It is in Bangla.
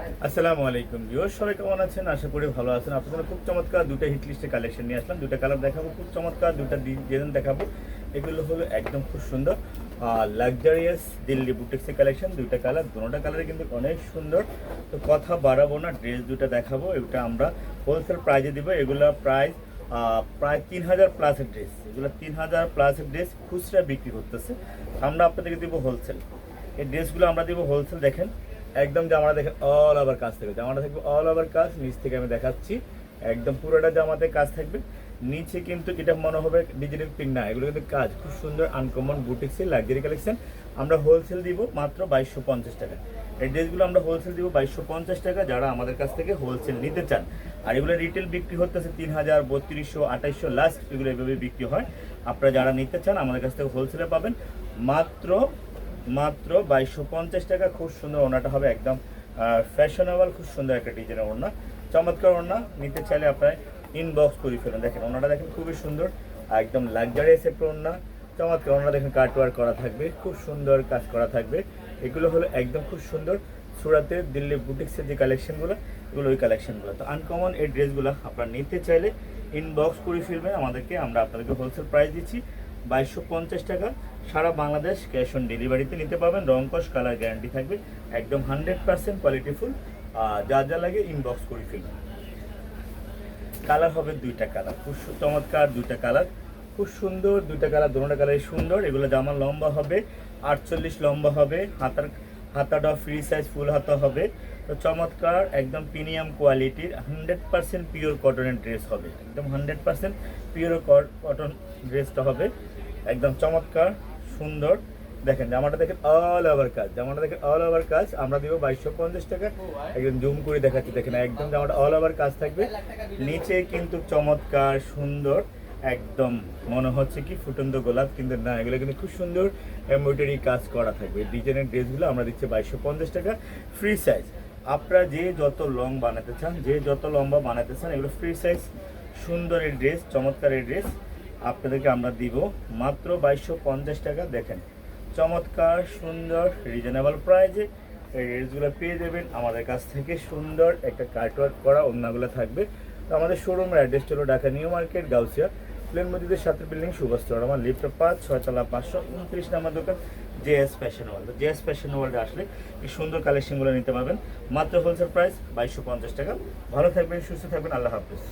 আসসালামু আলাইকুম ভিউয়ার্স, সবাই কেমন আছেন? আশা করি ভালো আছেন। আপনাদের খুব চমৎকার দুটো হিট লিস্টের কালেকশন নিয়ে আসলাম। দুটো কালার দেখাবো, খুব চমৎকার দুটো ডিজাইন দেখাবো। এগুলো হলো একদম খুব সুন্দর লাক্সারিয়াস দিল্লি বুটিক্সের কালেকশন। দুইটা কালার, দুটোটা কালারে কিন্তু অনেক সুন্দর। তো কথা বাড়াবো না, ড্রেস দুটো দেখাবো। এটা আমরা হোলসেল প্রাইজে দিব। এগুলো প্রাইস প্রায় 3000 প্লাসের ড্রেস। এগুলো 3000 প্লাসের ড্রেস খুচরা বিক্রি করতেছে, আমরা আপনাদেরকে দিব হোলসেল। এই ড্রেসগুলো আমরা দিব হোলসেল। দেখেন একদম জামাটা দেখেন অল ওভার কাজ থাকবে, জামাটা থাকবে অল ওভার কাজ। নিচ থেকে আমি দেখাচ্ছি, একদম পুরোটা জামাতে কাজ থাকবে। নিচে কিন্তু এটা মনে হবে ডিজিটাল প্রিন্ট না, এগুলো কিন্তু কাজ খুব সুন্দর আনকমন বুটিক্সের লাক্সারি কালেকশন। আমরা হোলসেল দিব মাত্র 2250 টাকা। এই ড্রেসগুলো আমরা হোলসেল দিব 2250 টাকা, যারা আমাদের কাছ থেকে হোলসেল নিতে চান। আর এগুলো রিটেল বিক্রি হতেছে 3000, 3200, 2800 লাস্ট, এগুলো এভাবে বিক্রি হয়। আপনারা যারা নিতে চান আমাদের কাছ থেকে হোলসেলে পাবেন মাত্র 2250 টাকা। খুব সুন্দর ওড়নাটা হবে, একদম ফ্যাশনেবল, খুব সুন্দর একটা ডিজাইনের ওড়না, চমৎকার ওড়না। নিতে চাইলে আপনার ইনবক্স করে ফেলুন। দেখেন ওড়নাটা দেখেন খুবই সুন্দর, একদম লাক্সারিয়াস একটা ওড়না, চমৎকার ওড়না। দেখেন কাটওয়ার্ক করা থাকবে, খুব সুন্দর কাজ করা থাকবে। এগুলো হলো একদম খুব সুন্দর সুরাতের দিল্লি বুটিক্সের যে কালেকশনগুলো, এগুলো ওই কালেকশনগুলো। তো আনকমন এই ড্রেসগুলো আপনারা নিতে চাইলে ইনবক্স করে ফেলবেন আমাদেরকে। আমরা আপনাদেরকে হোলসেল প্রাইস দিচ্ছি 2250 টাকা। সারা বাংলাদেশ ক্যাশ অন ডেলিভারিতে নিতে পারবেন। রং কস কালার গ্যারান্টি থাকবে, একদম 100% কোয়ালিটিফুল। যা যা লাগে ইনবক্স করে ফেলবেন। কালার হবে দুইটা কালার, খুব চমৎকার দুইটা কালার, খুব সুন্দর দুইটা কালার, দুটোটা কালারই সুন্দর। এগুলো জামার লম্বা হবে 48 লম্বা হবে, হাতাটা ফ্রি সাইজ ফুল হাতা হবে। তো চমৎকার একদম প্রিমিয়াম কোয়ালিটির 100% পিওর কটনের ড্রেস হবে, একদম 100% পিওর কটন ড্রেসটা হবে, একদম চমৎকার সুন্দর। দেখেন জামাটা দেখেন অল ওভার কাজ, জামাটা দেখেন অল ওভার কাজ। আমরা দিব 2250 টাকা। একদম জুম করে দেখাচ্ছি, দেখেন একদম জামাটা অল ওভার কাজ থাকবে। নিচে কিন্তু চমৎকার সুন্দর, একদম মনে হচ্ছে কি ফুটন্ত গোলাপ, কিন্তু না, এগুলো কিন্তু খুব সুন্দর এমব্রয়ডারি কাজ করা থাকবে। ডিজাইনের ড্রেসগুলো আমরা দিচ্ছি 2250 টাকা, ফ্রি সাইজ। আপনারা যে যত লং বানাতে চান, যে যত লম্বা বানাতে চান, এগুলো ফ্রি সাইজ। সুন্দর এই ড্রেস, চমৎকার এই ড্রেস আপনাদেরকে আমরা দিব মাত্র 2250 টাকা। দেখেন চমৎকার সুন্দর রিজনেবল প্রাইজে এই ড্রেসগুলো পেয়ে যাবেন আমাদের কাছ থেকে। সুন্দর একটা কাটওয়ার্ক করা ওড়নাগুলো থাকবে। তো আমাদের শোরুমের অ্যাড্রেসটা হলো ঢাকা নিউ মার্কেট, গাউসিয়া, প্লেন মসজিদের সাথে বিল্ডিং, সুভাষচর। আমার লিফটে 5, 6 তলা 529 নাম্বার দোকান, JS fashion world. JS fashion ওয়ার্ল্ডে আসলে এই সুন্দর কালেকশনগুলো নিতে পারবেন মাত্র হোলসেল প্রাইস 2250 টাকা। ভালো থাকবেন, সুস্থ থাকবেন, আল্লাহ হাফিজ।